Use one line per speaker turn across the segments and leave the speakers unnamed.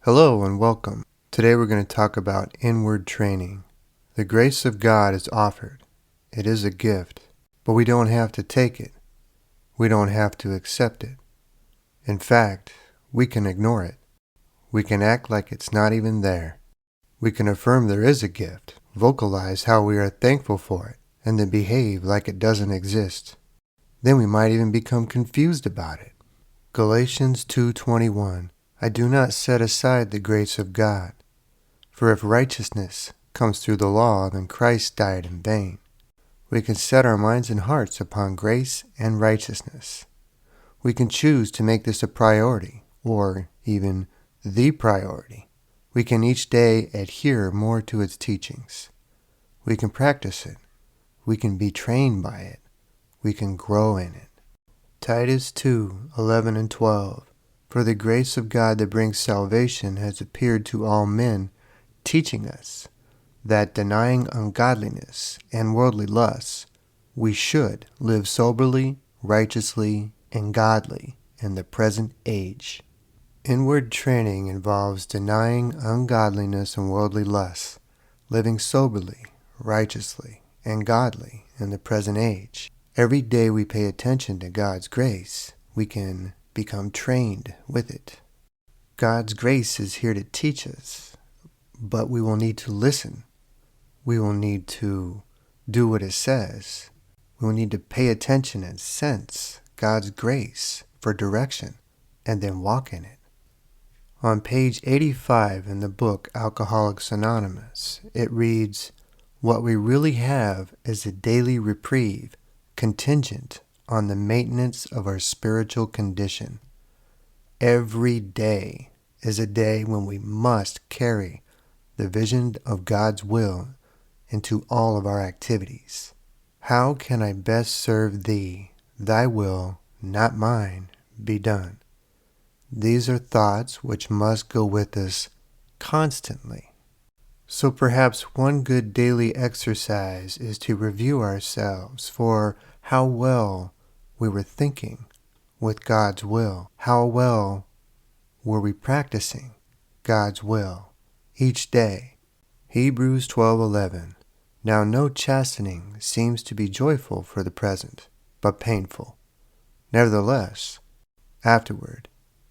Hello and welcome. Today we're going to talk about inward training. The grace of God is offered. It is a gift, but we don't have to take it. We don't have to accept it. In fact, we can ignore it. We can act like it's not even there. We can affirm there is a gift, vocalize how we are thankful for it, and then behave like it doesn't exist. Then we might even become confused about it. Galatians 2:21. I do not set aside the grace of God. For if righteousness comes through the law, then Christ died in vain. We can set our minds and hearts upon grace and righteousness. We can choose to make this a priority, or even the priority. We can each day adhere more to its teachings. We can practice it. We can be trained by it. We can grow in it. Titus 2:11 and 12. For the grace of God that brings salvation has appeared to all men, teaching us that denying ungodliness and worldly lusts, we should live soberly, righteously, and godly in the present age. Inward training involves denying ungodliness and worldly lusts, living soberly, righteously, and godly in the present age. Every day we pay attention to God's grace, we can become trained with it. God's grace is here to teach us, but we will need to listen. We will need to do what it says. We will need to pay attention and sense God's grace for direction and then walk in it. On page 85 in the book Alcoholics Anonymous, it reads, what we really have is a daily reprieve contingent on the maintenance of our spiritual condition. Every day is a day when we must carry the vision of God's will into all of our activities. How can I best serve Thee? Thy will, not mine, be done. These are thoughts which must go with us constantly. So perhaps one good daily exercise is to review ourselves for how well we were thinking with God's will. How well were we practicing God's will each day? Hebrews 12:11. Now no chastening seems to be joyful for the present, but painful. Nevertheless, afterward,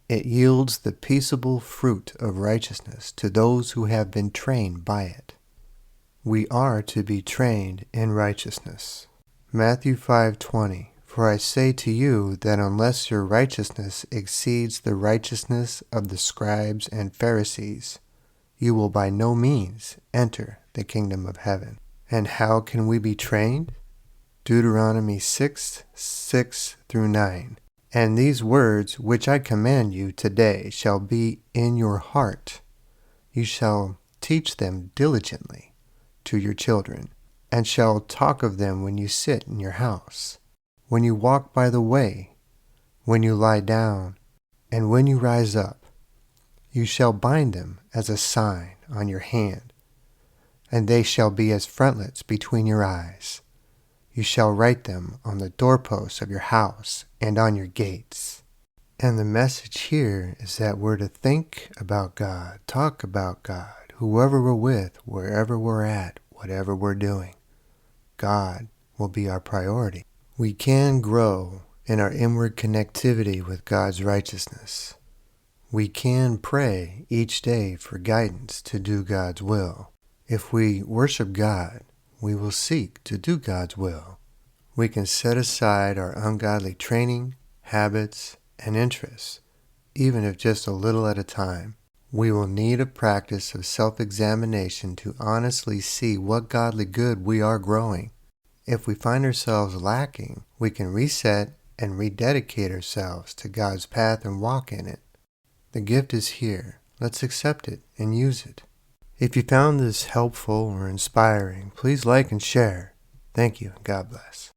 it yields the peaceable fruit of righteousness to those who have been trained by it. We are to be trained in righteousness. Matthew 5:20. For I say to you that unless your righteousness exceeds the righteousness of the scribes and Pharisees, you will by no means enter the kingdom of heaven. And how can we be trained? Deuteronomy 6:6-9. And these words which I command you today shall be in your heart. You shall teach them diligently to your children, and shall talk of them when you sit in your house, when you walk by the way, when you lie down, and when you rise up. You shall bind them as a sign on your hand, and they shall be as frontlets between your eyes. You shall write them on the doorposts of your house and on your gates. And the message here is that we're to think about God, talk about God, whoever we're with, wherever we're at, whatever we're doing. God will be our priority. We can grow in our inward connectivity with God's righteousness. We can pray each day for guidance to do God's will. If we worship God, we will seek to do God's will. We can set aside our ungodly training, habits, and interests, even if just a little at a time. We will need a practice of self-examination to honestly see what godly good we are growing. If we find ourselves lacking, we can reset and rededicate ourselves to God's path and walk in it. The gift is here. Let's accept it and use it. If you found this helpful or inspiring, please like and share. Thank you and God bless.